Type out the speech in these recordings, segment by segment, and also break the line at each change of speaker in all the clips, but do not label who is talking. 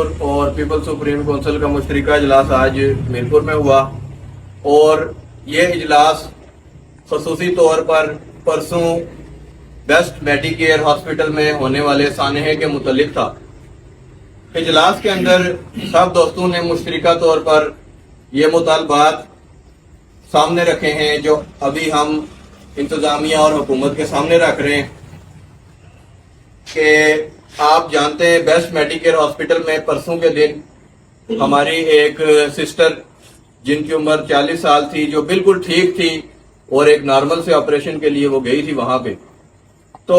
میرپور اور people supreme council کا مشترکہ اجلاس آج میرپور میں ہوا، اور یہ اجلاس خصوصی طور پر پرسوں بیسٹ میڈی کیئر ہاسپٹل میں ہونے والے سانحے کے متعلق تھا۔ اجلاس کے اندر سب دوستوں نے مشترکہ طور پر یہ مطالبات سامنے رکھے ہیں جو ابھی ہم انتظامیہ اور حکومت کے سامنے رکھ رہے ہیں کہ آپ جانتے ہیں بیسٹ میڈی کیئر ہاسپٹل میں پرسوں کے دن ہماری ایک سسٹر جن کی عمر 40 سال تھی، جو بالکل ٹھیک تھی اور ایک نارمل سے آپریشن کے لیے وہ گئی تھی وہاں پہ، تو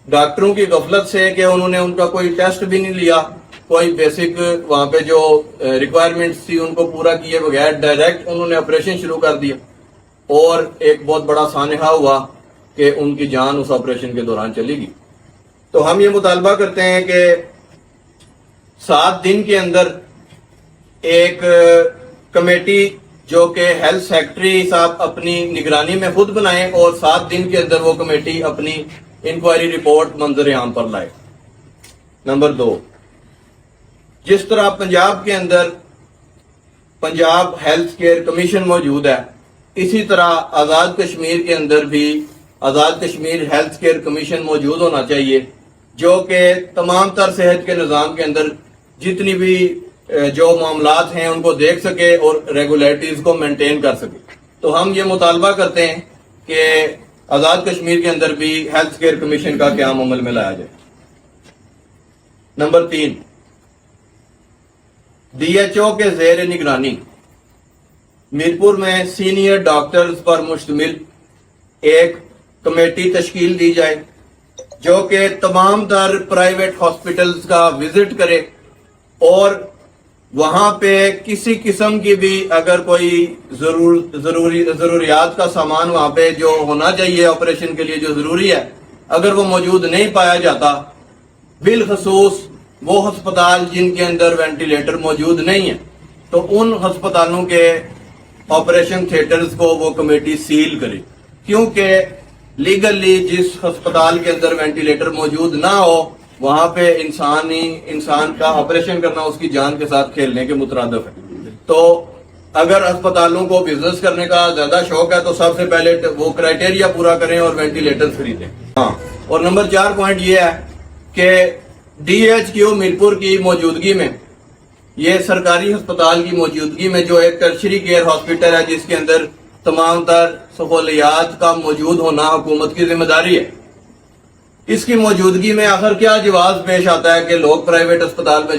ڈاکٹروں کی غفلت سے کہ انہوں نے ان کا کوئی ٹیسٹ بھی نہیں لیا، کوئی بیسک وہاں پہ جو ریکوائرمنٹس تھی ان کو پورا کیے بغیر ڈائریکٹ انہوں نے آپریشن شروع کر دیا، اور ایک بہت بڑا سانحہ ہوا کہ ان کی جان اس آپریشن کے دوران چلی گئی۔ تو ہم یہ مطالبہ کرتے ہیں کہ 7 دن کے اندر ایک کمیٹی جو کہ ہیلتھ سیکرٹری صاحب اپنی نگرانی میں خود بنائیں، اور 7 دن کے اندر وہ کمیٹی اپنی انکوائری رپورٹ منظر عام پر لائے۔ نمبر 2، جس طرح پنجاب کے اندر پنجاب ہیلتھ کیئر کمیشن موجود ہے، اسی طرح آزاد کشمیر کے اندر بھی Azad Kashmir health care commission موجود ہونا چاہیے، جو کہ تمام تر صحت کے نظام کے اندر جتنی بھی جو معاملات ہیں ان کو دیکھ سکے اور ریگولیٹریز کو مینٹین کر سکے۔ تو ہم یہ مطالبہ کرتے ہیں کہ آزاد کشمیر کے اندر بھی ہیلتھ کیئر کمیشن کا قیام عمل میں لایا جائے۔ نمبر 3، DHO کے زیر نگرانی میرپور میں سینئر ڈاکٹرز پر مشتمل ایک کمیٹی تشکیل دی جائے، جو کہ تمام تر پرائیویٹ ہاسپٹلز کا وزٹ کرے، اور وہاں پہ کسی قسم کی بھی اگر کوئی ضروریات کا سامان وہاں پہ جو ہونا چاہیے آپریشن کے لیے جو ضروری ہے، اگر وہ موجود نہیں پایا جاتا، بالخصوص وہ ہسپتال جن کے اندر وینٹیلیٹر موجود نہیں ہے، تو ان ہسپتالوں کے آپریشن تھیٹرز کو وہ کمیٹی سیل کرے، کیونکہ لیگلی جس ہسپتال کے اندر وینٹیلیٹر موجود نہ ہو وہاں پہ انسان کا آپریشن کرنا اس کی جان کے ساتھ کھیلنے کے مترادف ہے۔ تو اگر ہسپتالوں کو بزنس کرنے کا زیادہ شوق ہے تو سب سے پہلے وہ کرائٹیریا پورا کریں اور وینٹیلیٹر خریدیں۔ اور نمبر 4 پوائنٹ یہ ہے کہ DHQ میرپور کی موجودگی میں، یہ سرکاری ہسپتال کی موجودگی میں جو ایک ٹرشری کیئر ہاسپٹل ہے جس کے اندر تمام تر سہولیات کا موجود ہونا حکومت کی ذمہ داری ہے، اس کی موجودگی میں آخر کیا جواز پیش آتا ہے کہ لوگ پرائیویٹ اسپتال میں جائیں۔